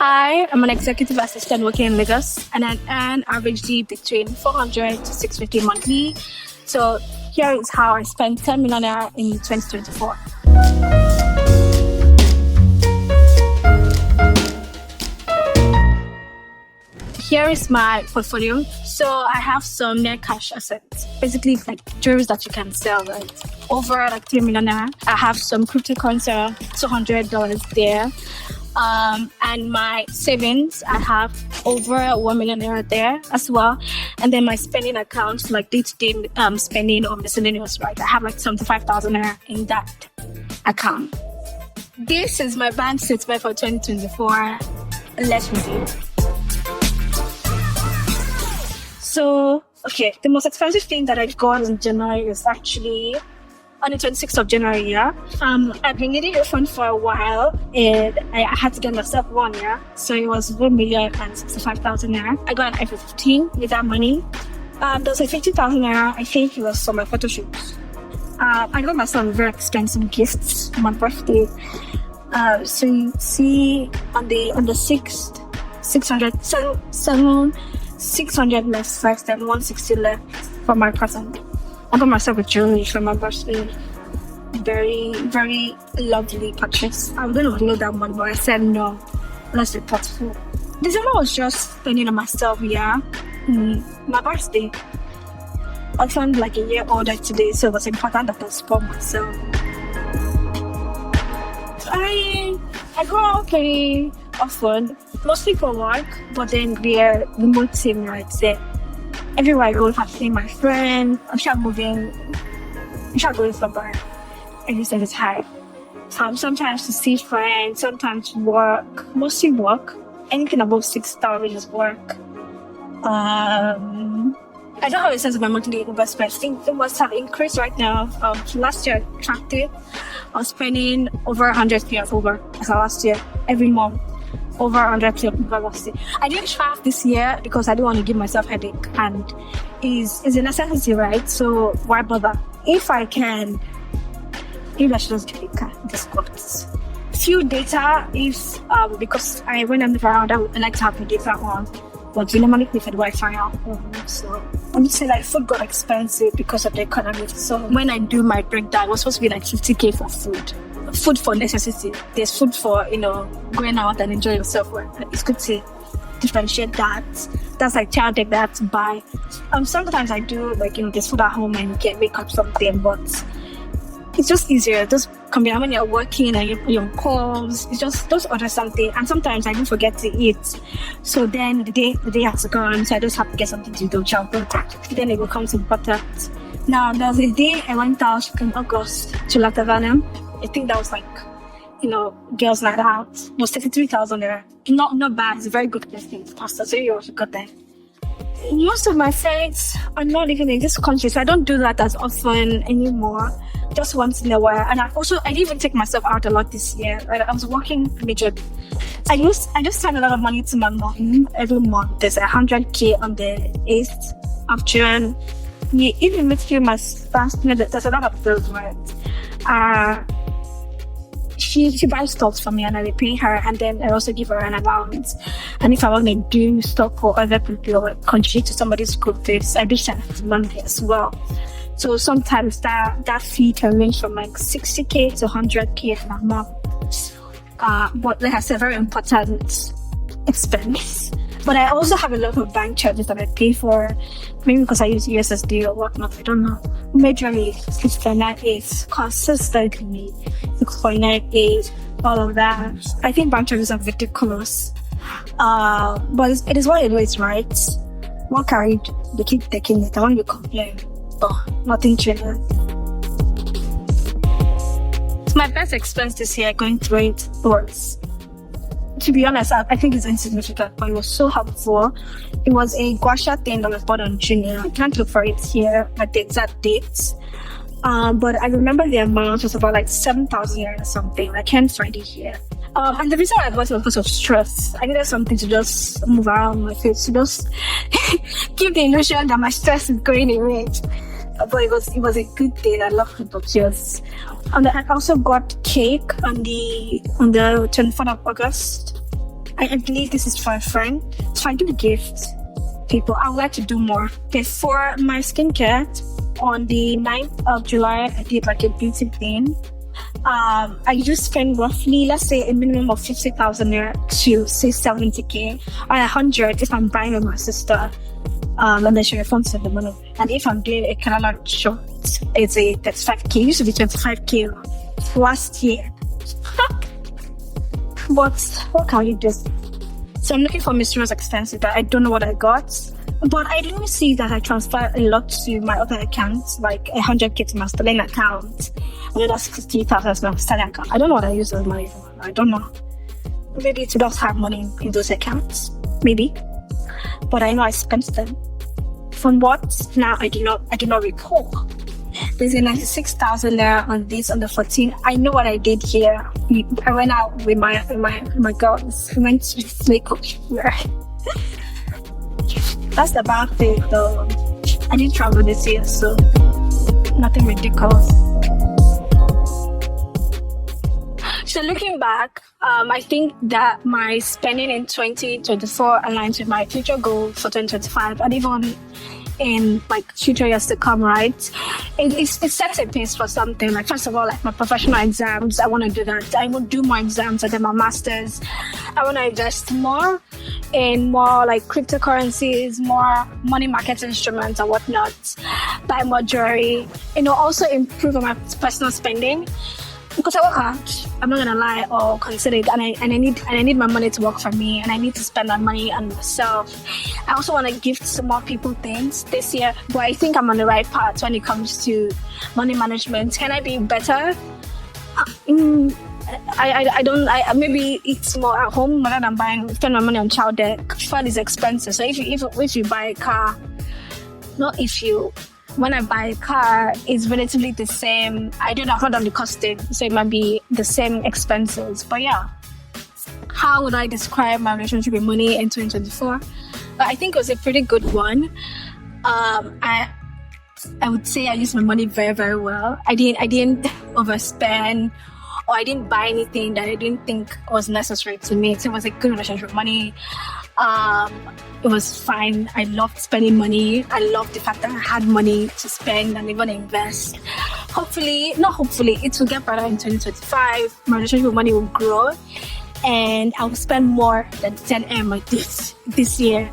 I am an executive assistant working in Lagos, and I earn averagely between 400 to 650 monthly. So here is how I spent 10 million naira in 2024. Here is my portfolio. So I have some net cash assets, basically like jewelry that you can sell, right? Over like 3 million naira. I have some cryptocurrency, $200 there. And my savings, I have over 1 million naira there as well. And then my spending accounts, like day-to-day spending or miscellaneous, right? I have like 75,000 naira in that account. This is my bank statement for 2024. Let's review. So, okay, the most expensive thing that I got in January is actually on the 26th of January, yeah. I've been needing a phone for a while, and I had to get myself one, yeah. So it was 1,065,000 naira. I got an iPhone 15 with that money. There was like 50,000 naira. I think it was for my photo shoots. I got myself very expensive gifts for my birthday. So you see on the 6th, 600 left first and 160 left for my present. I got myself a jewelry for my birthday. Very, very lovely purchase. I wouldn't have loved that one, but I said no. Let's be thoughtful. December was just spending on myself, yeah. My birthday. I turned like a year older today, so it was important that I spoiled myself. I go out very often, mostly for work, but then we're remote team, right? So everywhere I go, if I see my friend, I'm going somewhere. Every single time. Sometimes to see friends, sometimes work, mostly work. Anything above 6,000 is work. I don't have a sense of my monthly investment. I think it must have increased right now. Last year I tracked it. I was spending over 100k over last year, every month. Over 100k over last year. I didn't track this year because I don't want to give myself headache, and it's a necessity, right? So why bother? If I can, maybe I should just get a car. Few data is because when I'm around, I like to have the data on. But we normally pay for the Wi-Fi at home. So I would say like food got expensive because of the economy. So when I do my breakdown, it was supposed to be like 50k for food. Food for necessity. There's food for, going out and enjoy yourself. It's good to differentiate that. That's like child take that to buy. Sometimes I do like, there's food at home and you can make up something, but it's just easier. Just combine when you're working and you're on calls. It's just order something. And sometimes I do forget to eat. So then the day has gone, so I just have to get something to do. Then it will come to butter. Now there was a day I went out in August to Latavana. I think that was like, girls night out. It was 33,000 there. Not bad. It's a very good place. Pasta. So you also got there. Most of my friends are not living in this country, so I don't do that as often anymore. Just once in a while. And I didn't even take myself out a lot this year. Right? I was working majorly. I just send a lot of money to my mom every month. There's 100k on the 8th of June. Even with you, my fast, there's a lot of bills, right? She buys stocks for me and I repay her, and then I also give her an allowance. And if I want to do stock for other people or contribute to somebody's school fees, I do send money as well. So sometimes that fee can range from like 60k to 100k per month. But like I said, very important expense. But I also have a lot of bank charges that I pay for, maybe because I use USSD or whatnot, I don't know. Majorly, 6.98 consistently, 6.98, all of that. I think bank charges are ridiculous. But it is what it is, right? What carried, they keep taking it. I want to complain. Oh, nothing trivial. My best expense this year going through it was, to be honest, I think it's insignificant, but it was so helpful. It was a guasha thing that was bought on Junior. I can't look for it here at the exact dates. But I remember the amount was about like 7,000 or something. I can't find it here. And the reason I bought it was because of stress. I needed something to just move around my face, to just give the illusion that my stress is going away. But it was a good day. I loved the pictures. And I also got cake on the 24th of August. I believe this is for a friend. So I do gifts people. I would like to do more. Okay, for my skincare, on the 9th of July, I did like a beauty thing. I just spend roughly, let's say, a minimum of 50,000 naira to say 70k, or 100 if I'm buying with my sister. And then she refunds the money. And if I'm doing a catalog shop, it's a 35k. It used to be 25k last year. But what can you do? So I'm looking for mysterious expenses, but I don't know what I got. But I do see that I transfer a lot to my other accounts, like 100k to my Sterling account. And then that's 50,000 to my Sterling account. I don't know what I use those money for. I don't know. Maybe to just have money in those accounts. Maybe. But I know I spent them. From what? Now I do not recall. There's a 96,000 there on this on the 14th. I know what I did here. I went out with my girls. We went to Zikoko. That's about it though. I didn't travel this year, so nothing ridiculous. So looking back, I think that my spending in 2024 aligns with my future goal for 2025, and even in like future years to come, right? It sets a pace for something. Like first of all, like my professional exams, I want to do that. I will do more exams and then my masters. I want to invest more in more like cryptocurrencies, more money market instruments and whatnot. Buy more jewelry. Also improve on my personal spending. Because I work hard, I'm not gonna lie or consider it, and I need my money to work for me, and I need to spend my money on myself. I also want to gift some more people things this year, but I think I'm on the right path when it comes to money management. Can I be better? I don't. Maybe eat more at home rather than spend my money on child debt. Fuel is expensive, so if you buy a car, when I buy a car, it's relatively the same. I've not done the costing, so it might be the same expenses. But yeah, how would I describe my relationship with money in 2024? I think it was a pretty good one. I would say I used my money very, very well. I didn't overspend, or I didn't buy anything that I didn't think was necessary to me. So it was a good relationship with money. It was fine. I loved spending money. I loved the fact that I had money to spend and even invest. It will get better in 2025. My relationship with money will grow, and I will spend more than 10M like this year.